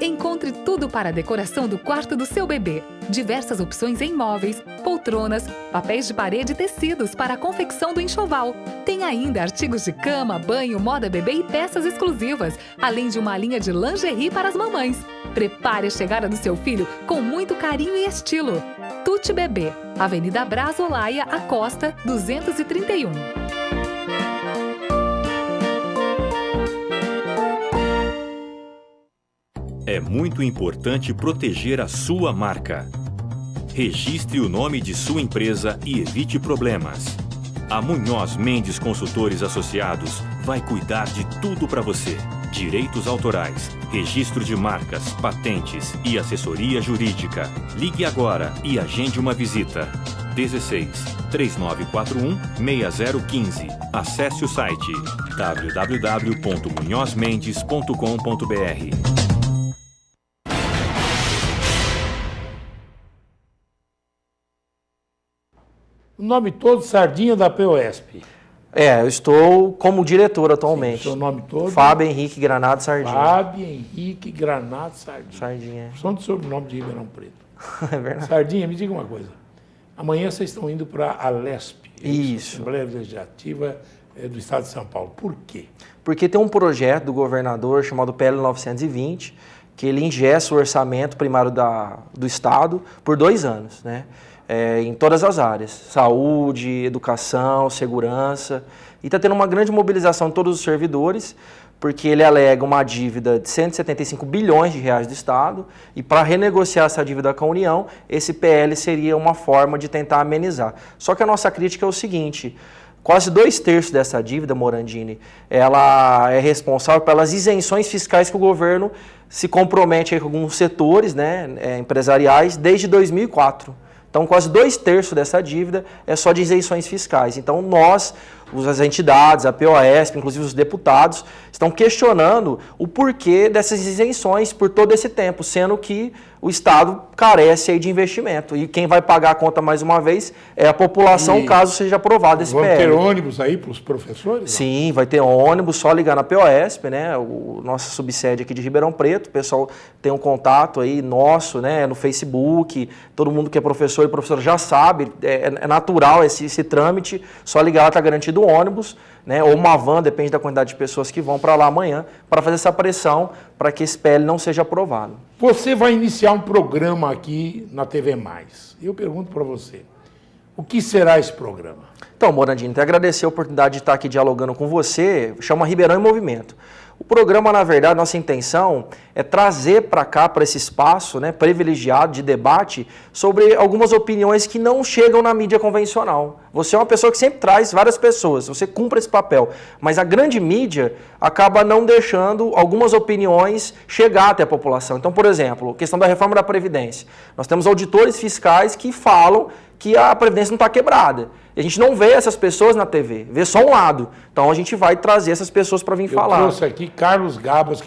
[SPEAKER 6] Encontre tudo para a decoração do quarto do seu bebê. Diversas opções em móveis, poltronas, papéis de parede e tecidos para a confecção do enxoval. Tem ainda artigos de cama, banho, moda bebê e peças exclusivas, além de uma linha de lingerie para as mamães. Prepare a chegada do seu filho com muito carinho e estilo. Tuti Bebê, Avenida Brás Olaia, Acosta, 231.
[SPEAKER 7] É muito importante proteger a sua marca. Registre o nome de sua empresa e evite problemas. A Munhoz Mendes Consultores Associados vai cuidar de tudo para você. Direitos autorais, registro de marcas, patentes e assessoria jurídica. Ligue agora e agende uma visita. 16 3941 6015. Acesse o site www.munhozmendes.com.br.
[SPEAKER 1] O nome todo, Sardinha da POSP.
[SPEAKER 9] Eu estou como diretor atualmente.
[SPEAKER 1] Sim, seu nome todo?
[SPEAKER 9] Fábio Henrique Granado Sardinha.
[SPEAKER 1] Fábio Henrique Granado Sardinha.
[SPEAKER 9] Sardinha.
[SPEAKER 1] Som do sobrenome de Ribeirão Preto.
[SPEAKER 9] É verdade.
[SPEAKER 1] Sardinha, me diga uma coisa. Amanhã vocês estão indo para a LESP.
[SPEAKER 9] Isso.
[SPEAKER 1] Assembleia Legislativa do Estado de São Paulo. Por quê?
[SPEAKER 9] Porque tem um projeto do governador chamado PL 920, que ele ingessa o orçamento primário do Estado por 2 anos, né? Em todas as áreas, saúde, educação, segurança, e está tendo uma grande mobilização de todos os servidores, porque ele alega uma dívida de 175 bilhões de reais do Estado, e para renegociar essa dívida com a União, esse PL seria uma forma de tentar amenizar. Só que a nossa crítica é o seguinte: quase 2/3 dessa dívida, Morandini, ela é responsável pelas isenções fiscais que o governo se compromete aí com alguns setores, né, empresariais desde 2004. Então, quase 2/3 dessa dívida é só de isenções fiscais. Então, nós, as entidades, a POSP, inclusive os deputados, estão questionando o porquê dessas isenções por todo esse tempo, sendo que o Estado carece aí de investimento. E quem vai pagar a conta mais uma vez é a população, caso seja aprovado esse PL.
[SPEAKER 1] Vão ter ônibus aí para os professores?
[SPEAKER 9] Sim, vai ter ônibus, só ligar na POSP, né? Nossa subsede aqui de Ribeirão Preto, o pessoal tem um contato aí nosso, né? No Facebook, todo mundo que é professor e professora já sabe, é natural esse trâmite, só ligar lá, está garantido o ônibus, né? Ou uma van, depende da quantidade de pessoas que vão para lá amanhã, para fazer essa pressão para que esse PL não seja aprovado.
[SPEAKER 1] Você vai iniciar um programa aqui na TV Mais. Eu pergunto para você, o que será esse programa?
[SPEAKER 9] Então, Morandini, agradecer a oportunidade de estar aqui dialogando com você, chama Ribeirão em Movimento. O programa, na verdade, nossa intenção é trazer para cá, para esse espaço, né, privilegiado de debate, sobre algumas opiniões que não chegam na mídia convencional. Você é uma pessoa que sempre traz várias pessoas, você cumpre esse papel, mas a grande mídia acaba não deixando algumas opiniões chegar até a população. Então, por exemplo, a questão da reforma da Previdência. Nós temos auditores fiscais que falam que a Previdência não está quebrada. E a gente não vê essas pessoas na TV, vê só um lado. Então a gente vai trazer essas pessoas para vir falar.
[SPEAKER 1] Eu trouxe aqui Carlos Gabas,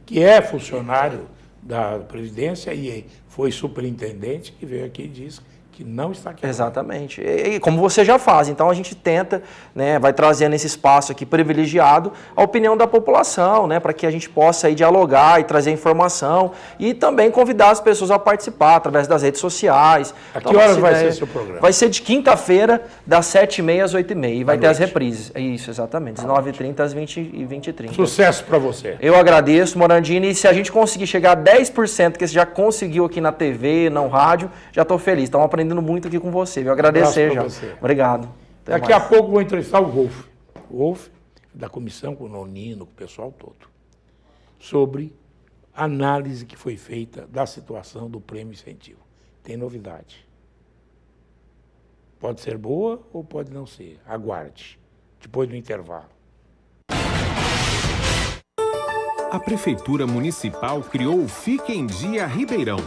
[SPEAKER 1] que é funcionário da Previdência e foi superintendente, que veio aqui e disse que não está quebrado.
[SPEAKER 9] Exatamente. E como você já faz, então a gente tenta, né, vai trazendo esse espaço aqui privilegiado a opinião da população, né, para que a gente possa aí dialogar e trazer informação e também convidar as pessoas a participar através das redes sociais.
[SPEAKER 1] A que horas vai ser seu programa?
[SPEAKER 9] Vai ser de quinta-feira, das 7h30 às 8h30 e vai ter as reprises. Isso, exatamente, 19h30 às 20h30.
[SPEAKER 1] Sucesso para você.
[SPEAKER 9] Eu agradeço, Morandini, e se a gente conseguir chegar a 10% que você já conseguiu aqui na TV, no rádio, já estou feliz. Estamos aprendendo muito aqui com você, viu? Agradecer já.
[SPEAKER 1] Você.
[SPEAKER 9] Obrigado.
[SPEAKER 1] Daqui a pouco vou entrevistar o Wolf. O Wolf, da comissão, com o Nonino, com o pessoal todo, sobre a análise que foi feita da situação do prêmio incentivo. Tem novidade. Pode ser boa ou pode não ser. Aguarde. Depois do intervalo.
[SPEAKER 3] A Prefeitura Municipal criou o Fique em Dia Ribeirão.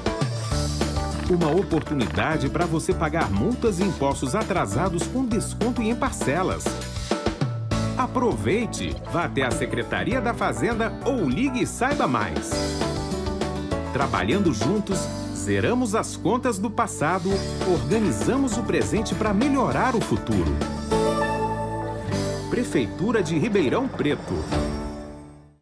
[SPEAKER 3] Uma oportunidade para você pagar multas e impostos atrasados com desconto e em parcelas. Aproveite! Vá até a Secretaria da Fazenda ou ligue e saiba mais. Trabalhando juntos, zeramos as contas do passado, organizamos o presente para melhorar o futuro. Prefeitura de Ribeirão Preto.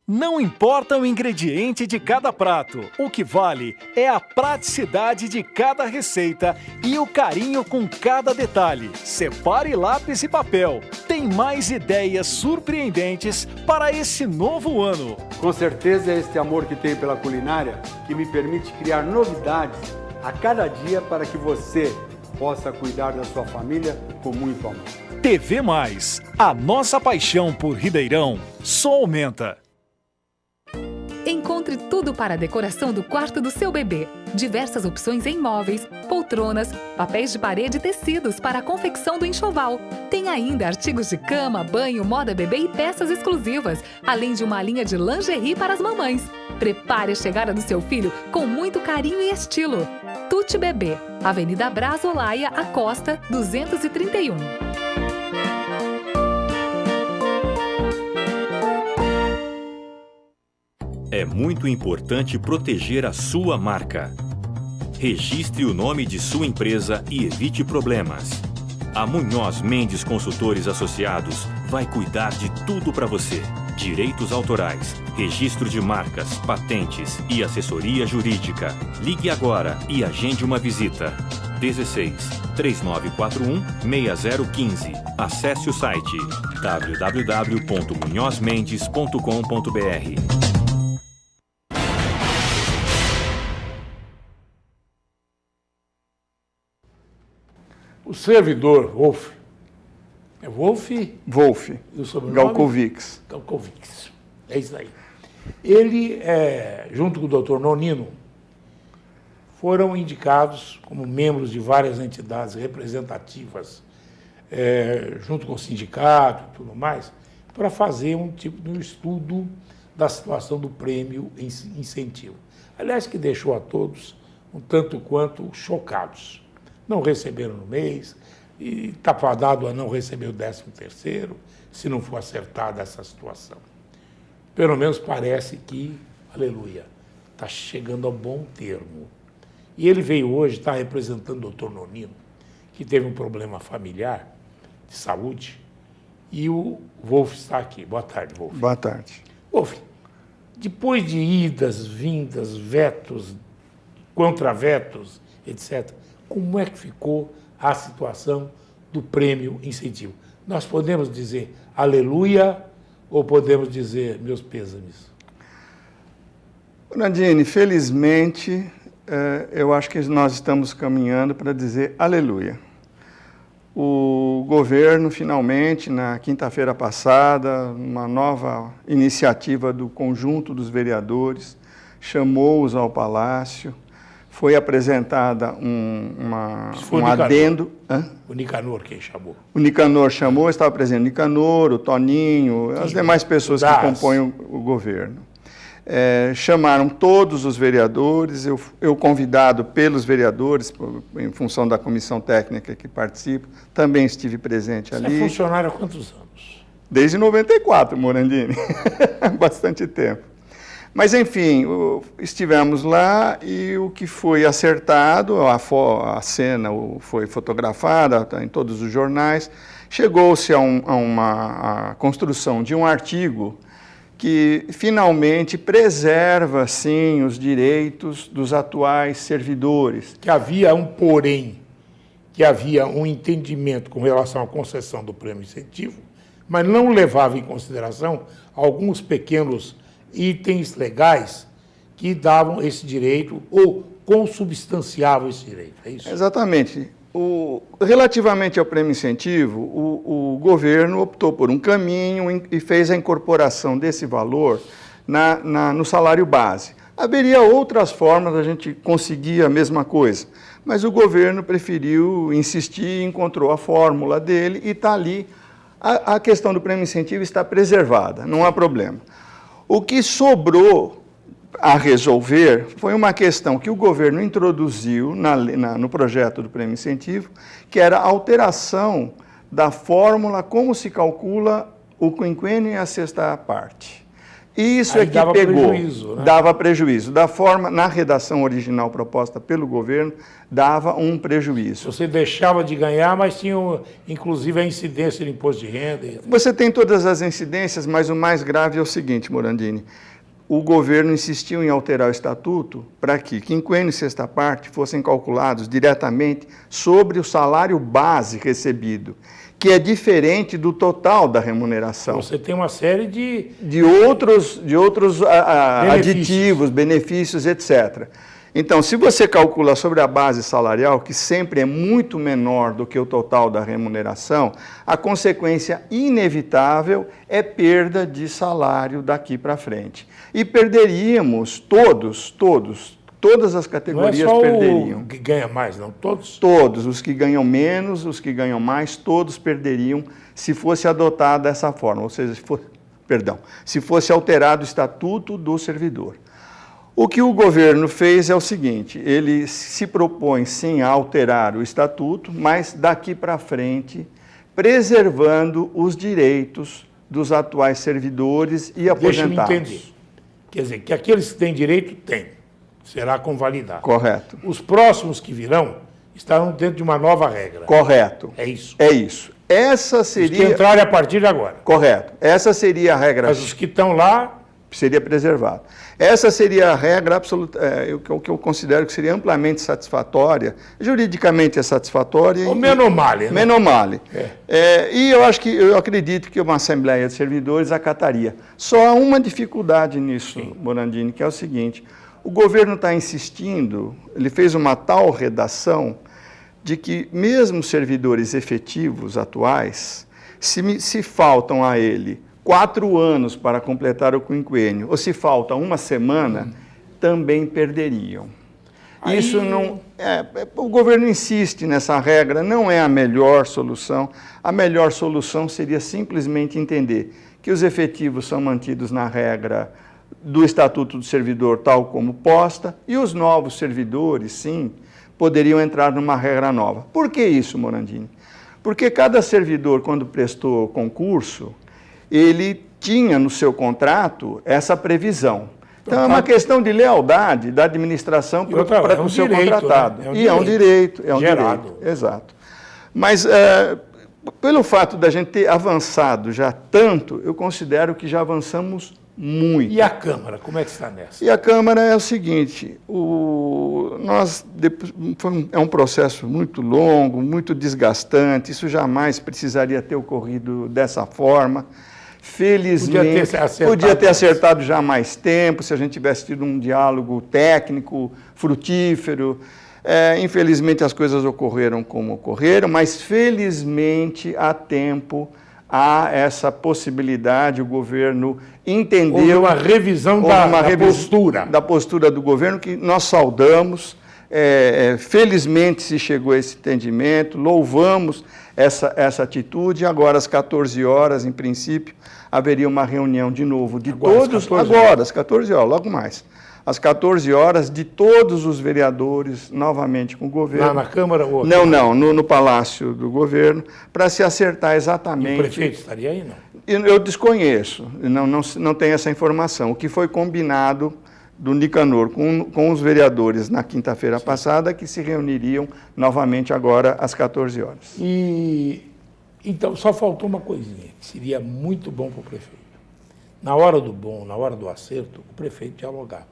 [SPEAKER 4] Não importa o ingrediente de cada prato, o que vale é a praticidade de cada receita e o carinho com cada detalhe. Separe lápis e papel. Tem mais ideias surpreendentes para esse novo ano.
[SPEAKER 5] Com certeza é este amor que tenho pela culinária que me permite criar novidades a cada dia para que você possa cuidar da sua família com muito amor.
[SPEAKER 4] TV Mais, a nossa paixão por Ribeirão só aumenta.
[SPEAKER 6] Encontre tudo para a decoração do quarto do seu bebê. Diversas opções em móveis, poltronas, papéis de parede e tecidos para a confecção do enxoval. Tem ainda artigos de cama, banho, moda bebê e peças exclusivas, além de uma linha de lingerie para as mamães. Prepare a chegada do seu filho com muito carinho e estilo. Tuti Bebê, Avenida Brás Olaia, Acosta, 231.
[SPEAKER 7] É muito importante proteger a sua marca. Registre o nome de sua empresa e evite problemas. A Munhoz Mendes Consultores Associados vai cuidar de tudo para você. Direitos autorais, registro de marcas, patentes e assessoria jurídica. Ligue agora e agende uma visita. 16 3941 6015. Acesse o site www.munhozmendes.com.br.
[SPEAKER 1] O servidor Wolf, é Wolf?
[SPEAKER 10] Wolf,
[SPEAKER 1] E o sobrenome?
[SPEAKER 10] Galkovics.
[SPEAKER 1] Galkovics, é isso aí. Ele, junto com o doutor Nonino, foram indicados como membros de várias entidades representativas, junto com o sindicato e tudo mais, para fazer um tipo de um estudo da situação do prêmio incentivo. Aliás, que deixou a todos um tanto quanto chocados. Não receberam no mês, e está fadado a não receber o 13º, se não for acertada essa situação. Pelo menos parece que, aleluia, está chegando a bom termo. E ele veio hoje, está representando o doutor Nonino, que teve um problema familiar de saúde, e o Wolf está aqui. Boa tarde, Wolf.
[SPEAKER 10] Boa tarde.
[SPEAKER 1] Wolf, depois de idas, vindas, vetos, contravetos, etc., como é que ficou a situação do prêmio incentivo? Nós podemos dizer aleluia ou podemos dizer meus pêsames?
[SPEAKER 10] Nadine, felizmente, eu acho que nós estamos caminhando para dizer aleluia. O governo, finalmente, na quinta-feira passada, uma nova iniciativa do conjunto dos vereadores, chamou-os ao Palácio. Foi apresentada um adendo.
[SPEAKER 1] O Nicanor quem chamou?
[SPEAKER 10] O Nicanor chamou, estava presente o Nicanor, o Toninho, as demais pessoas que compõem o governo. Chamaram todos os vereadores, eu convidado pelos vereadores, em função da comissão técnica que participo, também estive presente ali.
[SPEAKER 1] Você é funcionário há quantos anos?
[SPEAKER 10] Desde 94, Morandini, bastante tempo. Mas, enfim, estivemos lá e o que foi acertado, a cena foi fotografada, está em todos os jornais, chegou-se a uma construção de um artigo que finalmente preserva, sim, os direitos dos atuais servidores.
[SPEAKER 1] Que havia um porém, que havia um entendimento com relação à concessão do prêmio incentivo, mas não levava em consideração alguns pequenos itens legais que davam esse direito ou consubstanciavam esse direito, é isso?
[SPEAKER 10] Exatamente. Relativamente ao prêmio incentivo, o governo optou por um caminho e fez a incorporação desse valor no salário base. Haveria outras formas da gente conseguir a mesma coisa, mas o governo preferiu insistir, encontrou a fórmula dele e está ali. A questão do prêmio incentivo está preservada, não há problema. O que sobrou a resolver foi uma questão que o governo introduziu no projeto do prêmio incentivo, que era a alteração da fórmula como se calcula o quinquênio e a sexta parte. Isso
[SPEAKER 1] aí
[SPEAKER 10] é que pegou,
[SPEAKER 1] prejuízo, né?
[SPEAKER 10] Dava prejuízo. Da forma, na redação original proposta pelo governo, dava um prejuízo.
[SPEAKER 1] Você deixava de ganhar, mas tinha, inclusive, a incidência de imposto de renda.
[SPEAKER 10] Você tem todas as incidências, mas o mais grave é o seguinte, Morandini. O governo insistiu em alterar o estatuto para que quinquênio e sexta parte fossem calculados diretamente sobre o salário base recebido, que é diferente do total da remuneração.
[SPEAKER 1] Você tem uma série de
[SPEAKER 10] outros aditivos, benefícios, etc. Então, se você calcula sobre a base salarial, que sempre é muito menor do que o total da remuneração, a consequência inevitável é perda de salário daqui para frente. E perderíamos todas as categorias
[SPEAKER 1] não é só
[SPEAKER 10] perderiam.
[SPEAKER 1] O que ganha mais, não? Todos?
[SPEAKER 10] Todos, os que ganham menos, os que ganham mais, todos perderiam se fosse adotada essa forma, ou seja, se fosse alterado o estatuto do servidor. O que o governo fez é o seguinte, ele se propõe sim a alterar o estatuto, mas daqui para frente, preservando os direitos dos atuais servidores e aposentados.
[SPEAKER 1] Deixa-me entender. Quer dizer, que aqueles que têm direito, têm. Será convalidado.
[SPEAKER 10] Correto.
[SPEAKER 1] Os próximos que virão estarão dentro de uma nova regra.
[SPEAKER 10] Correto.
[SPEAKER 1] É isso.
[SPEAKER 10] É isso. Essa seria...
[SPEAKER 1] Os que entrarem a partir de agora.
[SPEAKER 10] Correto. Essa seria a regra.
[SPEAKER 1] Mas os que estão lá...
[SPEAKER 10] seria preservado. Essa seria a regra absoluta, o que eu considero que seria amplamente satisfatória, juridicamente é satisfatória.
[SPEAKER 1] Ou menomale.
[SPEAKER 10] Menomale. E eu acredito que uma Assembleia de Servidores acataria. Só há uma dificuldade nisso, Morandini, que é o seguinte: o governo está insistindo, ele fez uma tal redação de que mesmo servidores efetivos atuais, se faltam a ele 4 anos para completar o quinquênio, ou se falta 1 semana, também perderiam.
[SPEAKER 1] Aí...
[SPEAKER 10] Isso não... o governo insiste nessa regra, não é a melhor solução. A melhor solução seria simplesmente entender que os efetivos são mantidos na regra do Estatuto do Servidor tal como posta, e os novos servidores, sim, poderiam entrar numa regra nova. Por que isso, Morandini? Porque cada servidor, quando prestou concurso, ele tinha no seu contrato essa previsão. Então, é uma questão de lealdade da administração para com o seu contratado.
[SPEAKER 1] Né? É um
[SPEAKER 10] direito.
[SPEAKER 1] Gerado.
[SPEAKER 10] Exato. Mas, pelo fato da gente ter avançado já tanto, eu considero que já avançamos muito.
[SPEAKER 1] E a Câmara, como é que está nessa?
[SPEAKER 10] E a Câmara é o seguinte, é um processo muito longo, muito desgastante, isso jamais precisaria ter ocorrido dessa forma. Felizmente, podia ter acertado já há mais tempo, se a gente tivesse tido um diálogo técnico, frutífero. Infelizmente, as coisas ocorreram como ocorreram, mas felizmente há tempo, há essa possibilidade, o governo entendeu...
[SPEAKER 1] Houve uma revisão da
[SPEAKER 10] postura do governo, que nós saudamos. Felizmente se chegou a esse entendimento, louvamos essa atitude. Agora, às 14 horas, em princípio, haveria uma reunião de novo de todos... Agora, às 14 horas, logo mais. Às 14 horas, de todos os vereadores, novamente com o governo.
[SPEAKER 1] Lá na Câmara ou aqui?
[SPEAKER 10] Não, no Palácio do Governo, para se acertar exatamente...
[SPEAKER 1] E o prefeito estaria aí, não?
[SPEAKER 10] Eu desconheço, não tenho essa informação. O que foi combinado do Nicanor com os vereadores na quinta-feira passada, que se reuniriam novamente agora às 14 horas.
[SPEAKER 1] Então, só faltou uma coisinha, que seria muito bom para o prefeito. Na hora do bom, na hora do acerto, o prefeito dialogar.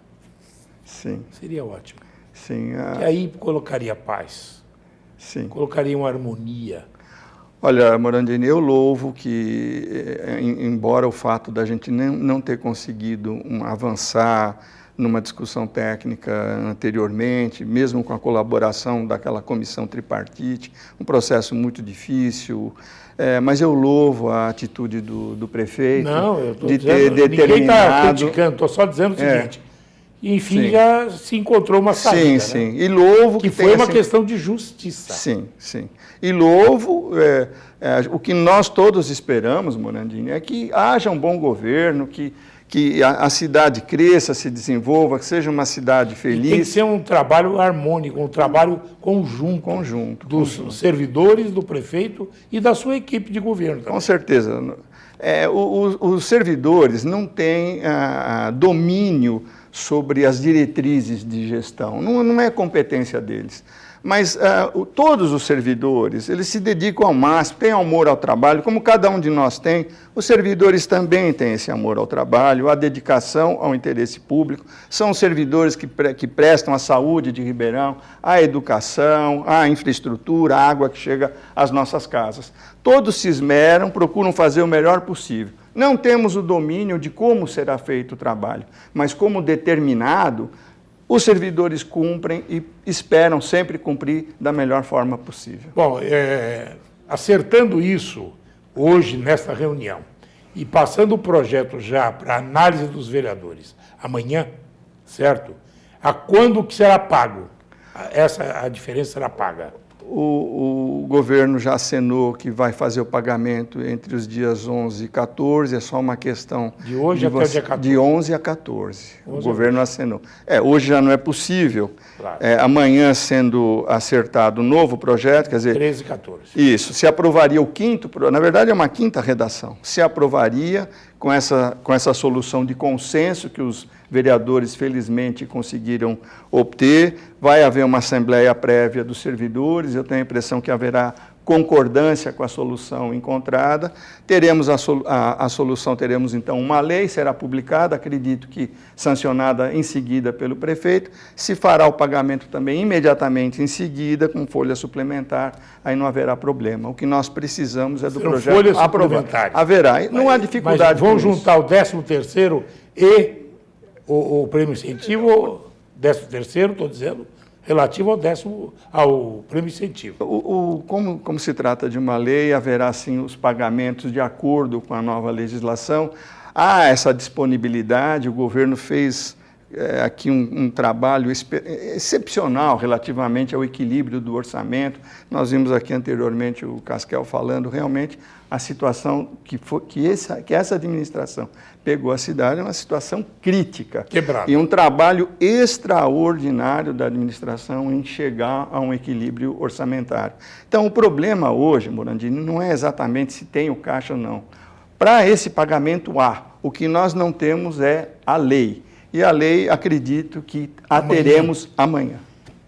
[SPEAKER 10] Sim.
[SPEAKER 1] Seria ótimo.
[SPEAKER 10] Sim.
[SPEAKER 1] E aí colocaria paz.
[SPEAKER 10] Sim.
[SPEAKER 1] Colocaria uma harmonia.
[SPEAKER 10] Olha, Morandini, eu louvo que, embora o fato da gente não ter conseguido avançar numa discussão técnica anteriormente, mesmo com a colaboração daquela comissão tripartite, um processo muito difícil, mas eu louvo a atitude do prefeito de ter determinado...
[SPEAKER 1] Ninguém está criticando, estou só dizendo o seguinte, enfim, já se encontrou uma saída.
[SPEAKER 10] Sim. E louvo
[SPEAKER 1] que foi uma questão de justiça.
[SPEAKER 10] Sim. E louvo, o que nós todos esperamos, Morandini, é que haja um bom governo, que a cidade cresça, se desenvolva, que seja uma cidade feliz. E tem que
[SPEAKER 1] ser um trabalho harmônico, um trabalho conjunto dos servidores, do prefeito e da sua equipe de governo também.
[SPEAKER 10] Com certeza. Os servidores não têm domínio sobre as diretrizes de gestão, não é competência deles. Mas todos os servidores, eles se dedicam ao máximo, têm amor ao trabalho, como cada um de nós tem, os servidores também têm esse amor ao trabalho, a dedicação ao interesse público, são servidores que prestam a saúde de Ribeirão, a educação, a infraestrutura, a água que chega às nossas casas. Todos se esmeram, procuram fazer o melhor possível. Não temos o domínio de como será feito o trabalho, mas como determinado, os servidores cumprem e esperam sempre cumprir da melhor forma possível.
[SPEAKER 1] Bom, acertando isso hoje nesta reunião e passando o projeto já para análise dos vereadores amanhã, certo? A quando que será pago? A diferença será paga?
[SPEAKER 10] O governo já acenou que vai fazer o pagamento entre os dias 11 e 14, é só uma questão...
[SPEAKER 1] De hoje até o dia 14?
[SPEAKER 10] De 11 a 14, o governo acenou. Hoje já não é possível,
[SPEAKER 1] claro.
[SPEAKER 10] Amanhã sendo acertado um novo projeto, quer dizer...
[SPEAKER 1] 13 e 14.
[SPEAKER 10] Isso, se aprovaria o quinto, na verdade é uma quinta redação, se aprovaria com essa solução de consenso que os vereadores felizmente conseguiram obter, vai haver uma assembleia prévia dos servidores, eu tenho a impressão que haverá concordância com a solução encontrada. Teremos a solução, teremos então uma lei, será publicada, acredito que sancionada em seguida pelo prefeito, se fará o pagamento também imediatamente em seguida, com folha suplementar, aí não haverá problema. O que nós precisamos é do projeto aprovado. Haverá, não há dificuldade.
[SPEAKER 1] Mas vão juntar o 13º e o prêmio incentivo, 13º, estou dizendo, relativo ao prêmio incentivo.
[SPEAKER 10] Como se trata de uma lei, haverá sim os pagamentos de acordo com a nova legislação. Há essa disponibilidade, o governo fez aqui um trabalho excepcional relativamente ao equilíbrio do orçamento. Nós vimos aqui anteriormente o Casquel falando, realmente a situação que essa administração pegou a cidade é uma situação crítica.
[SPEAKER 1] Quebrada.
[SPEAKER 10] E um trabalho extraordinário da administração em chegar a um equilíbrio orçamentário. Então, o problema hoje, Morandini, não é exatamente se tem o caixa ou não. Para esse pagamento há. O que nós não temos é a lei. E a lei, acredito que a teremos amanhã.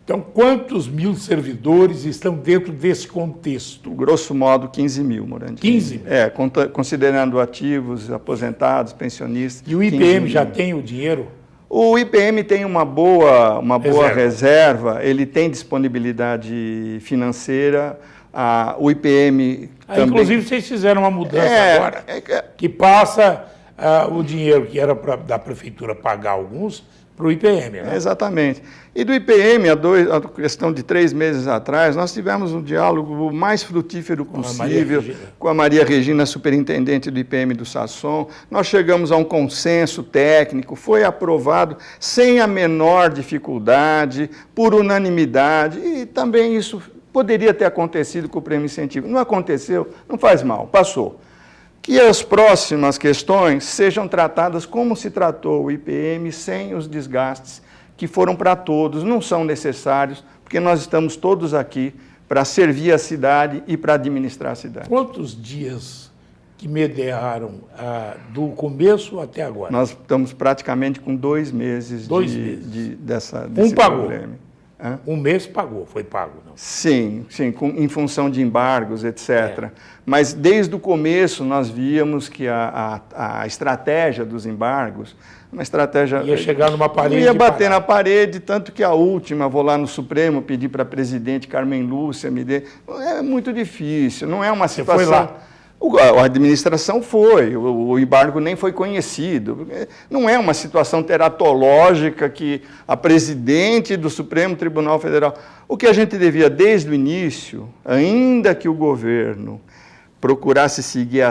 [SPEAKER 1] Então, quantos mil servidores estão dentro desse contexto?
[SPEAKER 10] Grosso modo, 15 mil, Morandini.
[SPEAKER 1] 15 mil?
[SPEAKER 10] Considerando ativos, aposentados, pensionistas.
[SPEAKER 1] E o IPM já tem o dinheiro?
[SPEAKER 10] O IPM tem uma boa reserva, ele tem disponibilidade financeira. O IPM também...
[SPEAKER 1] Inclusive, vocês fizeram uma mudança agora, que passa o dinheiro que era da prefeitura pagar alguns para o IPM, né?
[SPEAKER 10] Exatamente. E do IPM, a questão de 3 meses atrás, nós tivemos um diálogo mais frutífero possível com a Maria Regina, superintendente do IPM do Sasson. Nós chegamos a um consenso técnico, foi aprovado sem a menor dificuldade, por unanimidade, e também isso poderia ter acontecido com o prêmio incentivo. Não aconteceu, não faz mal, passou. Que as próximas questões sejam tratadas como se tratou o IPM, sem os desgastes que foram para todos, não são necessários, porque nós estamos todos aqui para servir a cidade e para administrar a cidade.
[SPEAKER 1] Quantos dias que mediaram do começo até agora?
[SPEAKER 10] Nós estamos praticamente com 2 meses, desse problema.
[SPEAKER 1] Um mês pagou, foi pago, não?
[SPEAKER 10] Sim, em função de embargos, etc. Mas desde o começo nós víamos que a estratégia dos embargos, uma estratégia...
[SPEAKER 1] Ia chegar numa parede.
[SPEAKER 10] Ia bater na parede, tanto que a última, vou lá no Supremo pedir para a presidente Carmen Lúcia me dê... É muito difícil, não é uma situação...
[SPEAKER 1] Você foi lá?
[SPEAKER 10] A administração foi, o embargo nem foi conhecido. Não é uma situação teratológica que a presidente do Supremo Tribunal Federal... O que a gente devia, desde o início, ainda que o governo procurasse seguir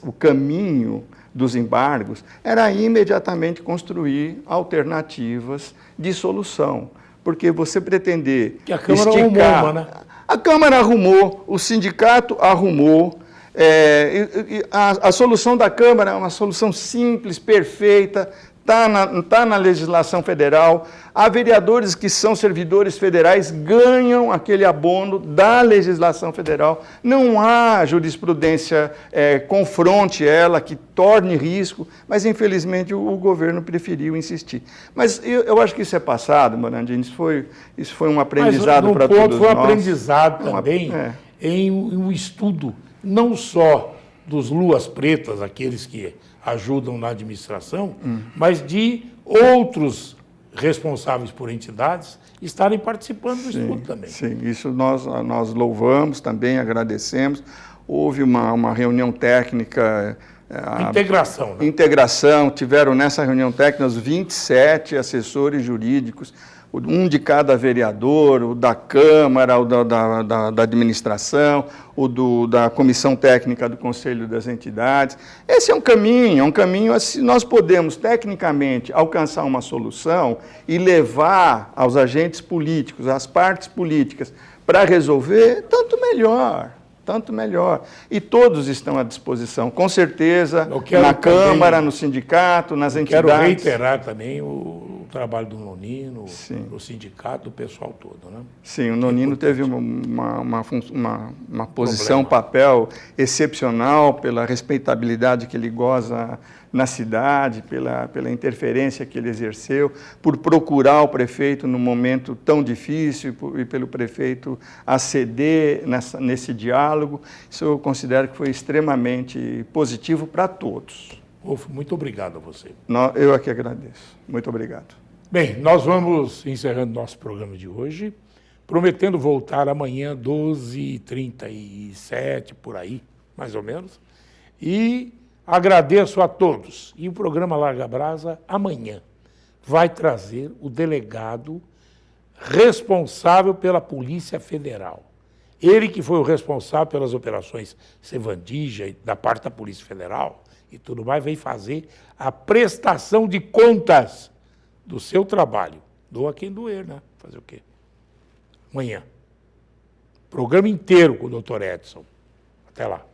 [SPEAKER 10] o caminho dos embargos, era imediatamente construir alternativas de solução. Porque você pretender
[SPEAKER 1] que a Câmara arrumou, né?
[SPEAKER 10] A Câmara arrumou, o sindicato arrumou. A solução da Câmara é uma solução simples, perfeita, está na legislação federal. Há vereadores que são servidores federais, ganham aquele abono da legislação federal. Não há jurisprudência confronte ela, que torne risco, mas infelizmente o governo preferiu insistir. Mas eu acho que isso é passado, Morandini, isso foi um aprendizado para todos nós.
[SPEAKER 1] Foi um aprendizado também em um estudo, não só dos luas pretas, aqueles que ajudam na administração, mas de outros responsáveis por entidades estarem participando do estudo também.
[SPEAKER 10] Sim, isso nós louvamos também, agradecemos. Houve uma reunião técnica...
[SPEAKER 1] Integração, né?
[SPEAKER 10] Integração, tiveram nessa reunião técnica os 27 assessores jurídicos, um de cada vereador, o da Câmara, o da administração, o da Comissão Técnica do Conselho das Entidades. Esse é um caminho assim, nós podemos tecnicamente alcançar uma solução e levar aos agentes políticos, às partes políticas, para resolver, tanto melhor. E todos estão à disposição, com certeza, na Câmara, no sindicato, nas entidades.
[SPEAKER 1] Quero reiterar também o trabalho do Nonino,
[SPEAKER 10] Sim.
[SPEAKER 1] do sindicato, do pessoal todo, né?
[SPEAKER 10] Sim, o Nonino teve uma posição, um papel excepcional pela respeitabilidade que ele goza na cidade, pela interferência que ele exerceu, por procurar o prefeito num momento tão difícil e pelo prefeito aceder nesse diálogo. Isso eu considero que foi extremamente positivo para todos.
[SPEAKER 1] Wolf, muito obrigado a você.
[SPEAKER 10] Eu aqui agradeço. Muito obrigado.
[SPEAKER 1] Bem, nós vamos encerrando nosso programa de hoje, prometendo voltar amanhã, 12h37, por aí, mais ou menos. E agradeço a todos. E o programa Larga Brasa, amanhã, vai trazer o delegado responsável pela Polícia Federal. Ele que foi o responsável pelas operações Sevandija, da parte da Polícia Federal e tudo mais, vem fazer a prestação de contas do seu trabalho. Doa quem doer, né? Fazer o quê? Amanhã. Programa inteiro com o Dr. Edson. Até lá.